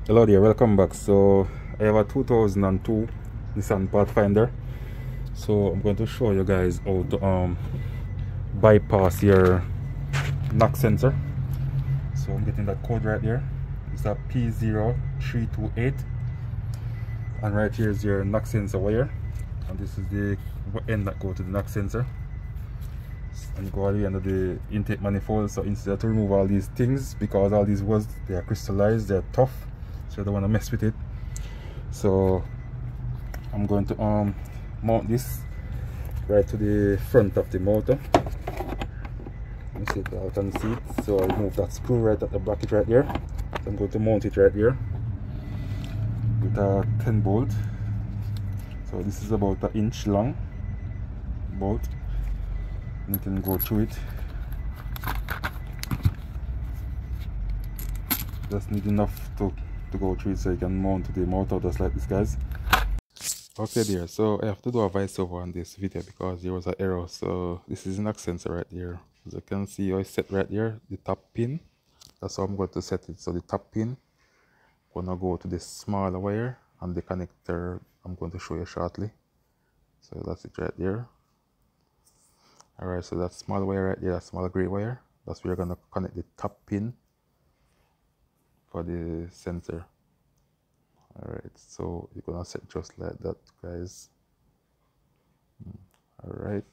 Hello there, welcome back. So I have a 2002 Nissan Pathfinder. So I'm going to show you guys how to bypass your knock sensor. So I'm getting that code right there. It's a P0328, and right here is your knock sensor wire, and this is the end that go to the knock sensor, and go all the way under the intake manifold. So instead to remove all these things, because all these was they are crystallized, they're tough, so I don't want to mess with it. So I'm going to mount this right to the front of the motor. Let me see if I can see it. So I remove that screw right at the bracket right there. So I'm going to mount it right here with a 10 bolt. So this is about an inch long bolt, and you can go through it. Just need enough to go through it so you can mount the motor just like this, guys. Okay there, so I have to do a voiceover on this video because there was an error. So this is an knock sensor right there. As you can see, I set right there the top pin. That's how I'm going to set it. So the top pin gonna go to this smaller wire, and the connector I'm going to show you shortly. So that's it right there. Alright, so that small wire right there, that small gray wire, that's where you're gonna connect the top pin for the sensor. Alright, so you're gonna set just like that, guys. Alright.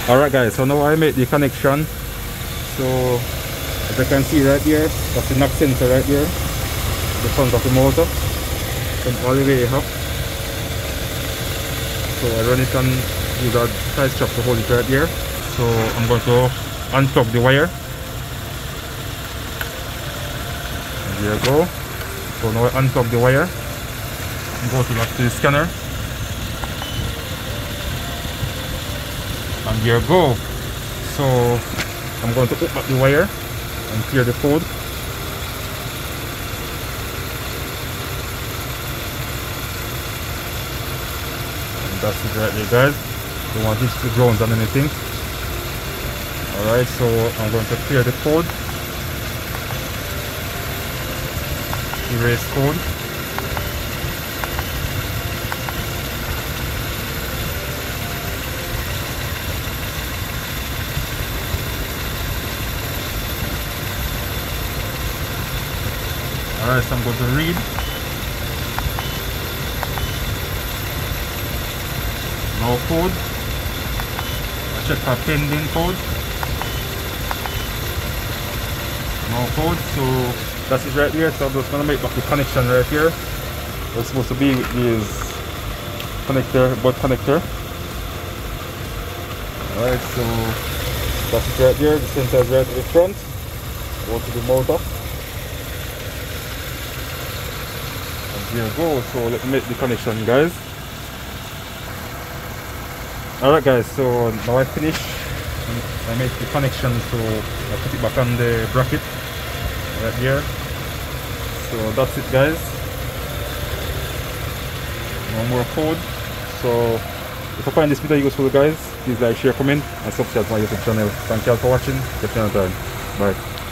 Alright guys, so now I make the connection. So as you can see right here, that's the knock sensor right here, the front of the motor, and all the way up. So I run it and use a tie strap to hold it right here. So I'm going to unplug the wire. And there you go. So now I unplug the wire and go to the scanner. And there you go. So I'm going to open up the wire and clear the code. And that's it right there, guys. Don't want this to ground on anything. Alright, so I'm going to clear the code. Erase code. Alright, so I'm going to read. No code. I check for pending code. No code. So that's it right here. So I'm just going to make back the connection right here. It's supposed to be with this connector, butt connector. Alright, so that's it right there. The sensor is right to the front. Go to the motor. There you go. So let me make the connection, guys. Alright guys, so now I finish. I make the connection, so I put it back on the bracket right here. So that's it, guys. No more code. So if you find this video useful, guys, please like, share, comment and subscribe to my YouTube channel. Thank you all for watching. Get you another time. Bye.